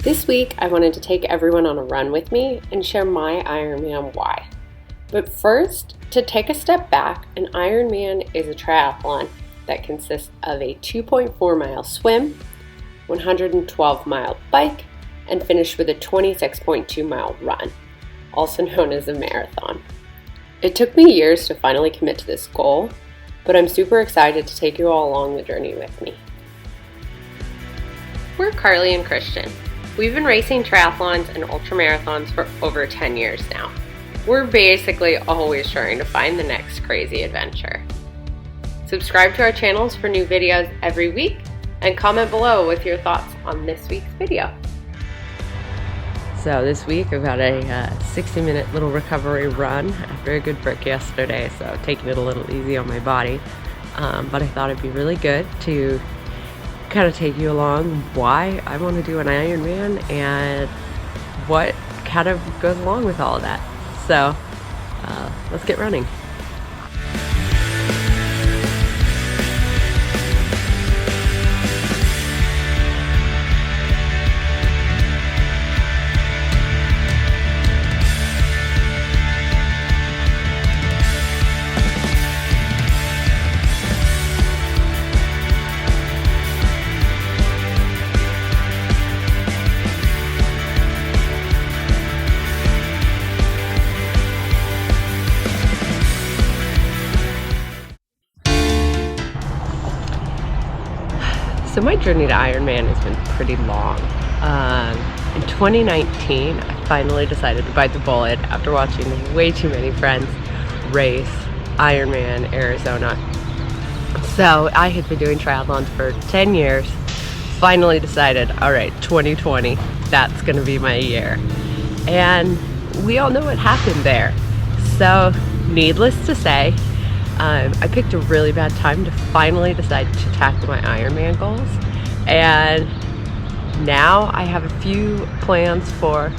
This week, I wanted to take everyone on a run with me and share my Ironman why. But first, to take a step back, an Ironman is a triathlon that consists of a 2.4 mile swim, 112 mile bike, and finish with a 26.2 mile run, also known as a marathon. It took me years to finally commit to this goal, but I'm super excited to take you all along the journey with me. We're Carleigh and Christian. We've been racing triathlons and ultramarathons for over 10 years now. We're basically always trying to find the next crazy adventure. Subscribe to our channels for new videos every week and comment below with your thoughts on this week's video. So this week I've got a 60-minute little recovery run after a good break yesterday, so taking it a little easy on my body. But I thought it'd be really good to kind of take you along why I want to do an Ironman and what kind of goes along with all of that. So let's get running. So my journey to Ironman has been pretty long. In 2019, I finally decided to bite the bullet after watching way too many friends race Ironman Arizona. So I had been doing triathlons for 10 years, finally decided, all right, 2020, that's gonna be my year. And we all know what happened there. So needless to say, I picked a really bad time to finally decide to tackle my Ironman goals, and now I have a few plans for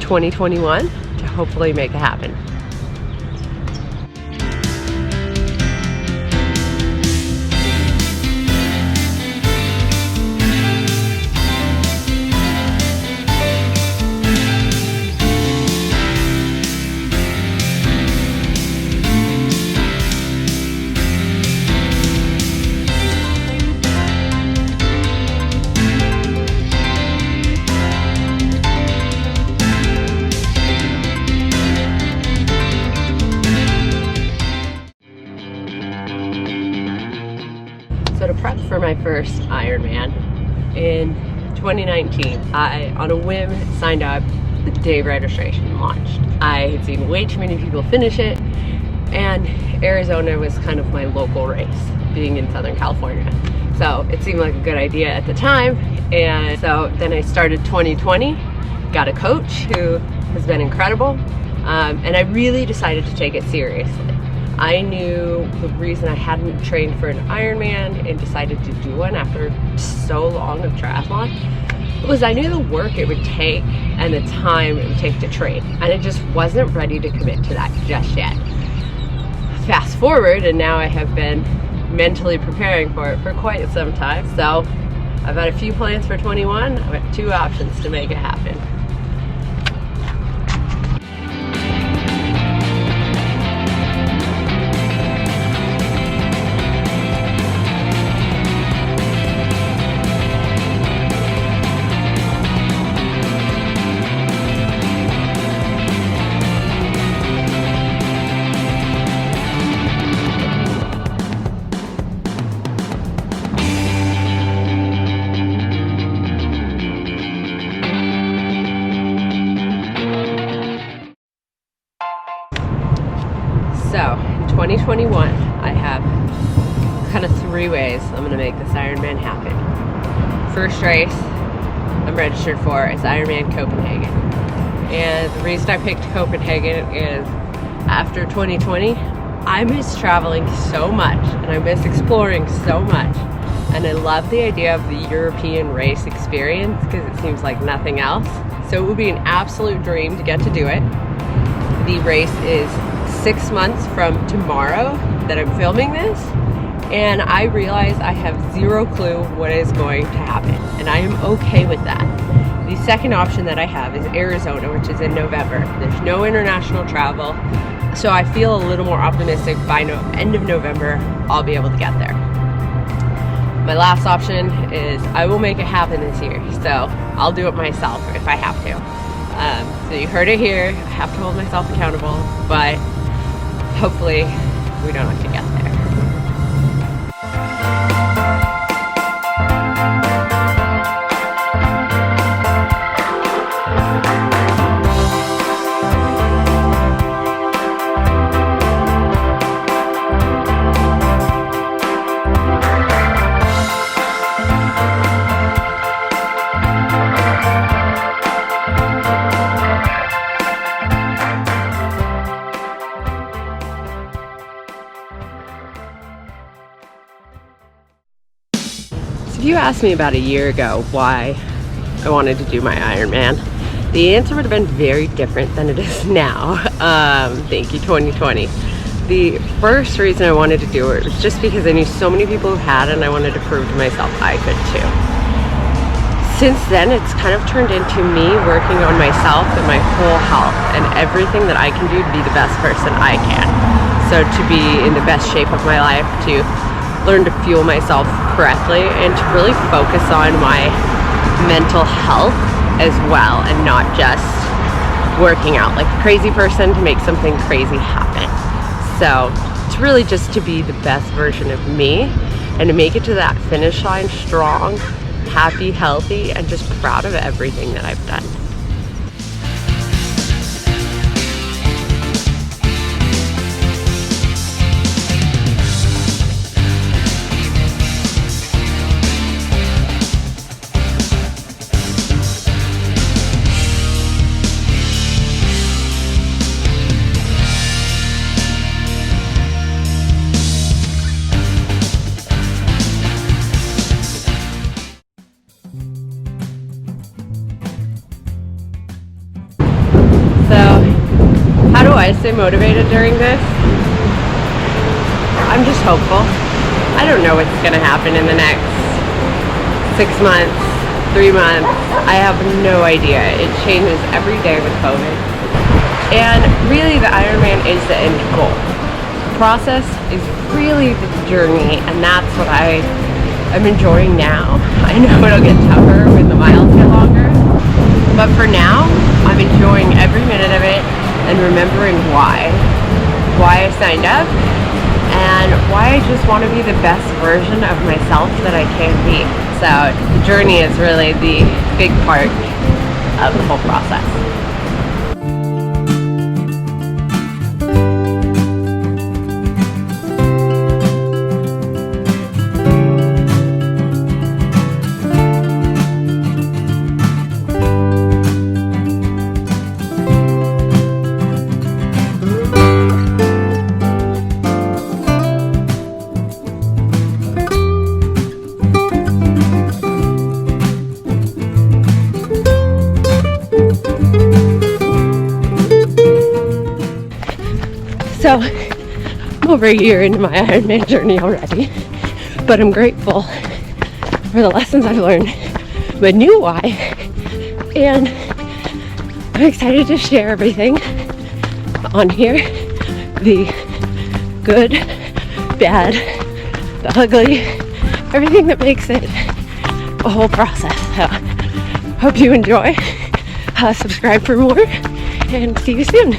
2021 to hopefully make it happen. So to prep for my first Ironman in 2019, I, on a whim, signed up the day registration launched. I had seen way too many people finish it, and Arizona was kind of my local race, being in Southern California. So it seemed like a good idea at the time, and so then I started 2020, got a coach who has been incredible, and I really decided to take it seriously. I knew the reason I hadn't trained for an Ironman and decided to do one after so long of triathlon was I knew the work it would take and the time it would take to train, and I just wasn't ready to commit to that just yet. Fast forward, and now I have been mentally preparing for it for quite some time. So I've got a few plans for 21. I've got 2 options to make it happen. So, in 2021, I have kind of 3 ways I'm going to make this Ironman happen. First race I'm registered for is Ironman Copenhagen. And the reason I picked Copenhagen is after 2020, I miss traveling so much and I miss exploring so much. And I love the idea of the European race experience because it seems like nothing else. So it would be an absolute dream to get to do it. The race is 6 months from tomorrow that I'm filming this, and I realize I have zero clue what is going to happen, and I am okay with that. The second option that I have is Arizona, which is in November. There's no international travel, so I feel a little more optimistic by end of November I'll be able to get there. My last option is I will make it happen this year, so I'll do it myself if I have to. So you heard it here, I have to hold myself accountable, but hopefully we don't have to get there. If you asked me about a year ago why I wanted to do my Ironman, the answer would have been very different than it is now. Thank you, 2020. The first reason I wanted to do it was just because I knew so many people who had it and I wanted to prove to myself I could too. Since then, it's kind of turned into me working on myself and my whole health and everything that I can do to be the best person I can. So to be in the best shape of my life, to learn to fuel myself correctly, and to really focus on my mental health as well, and not just working out like a crazy person to make something crazy happen. So it's really just to be the best version of me and to make it to that finish line strong, happy, healthy, and just proud of everything that I've done. I stay motivated during this. I'm just hopeful. I don't know what's gonna happen in the next 6 months, 3 months. I have no idea. It changes every day with COVID. And really the Ironman is the end goal. The process is really the journey, and that's what I'm enjoying now. I know it'll get tougher when the miles get longer, but for now, I'm enjoying every minute of it and remembering why I signed up and why I just want to be the best version of myself that I can be. So the journey is really the big part of the whole process. So I'm over a year into my Ironman journey already, but I'm grateful for the lessons I've learned, but knew why, and I'm excited to share everything on here, the good, bad, the ugly, everything that makes it a whole process. So hope you enjoy, subscribe for more, and see you soon.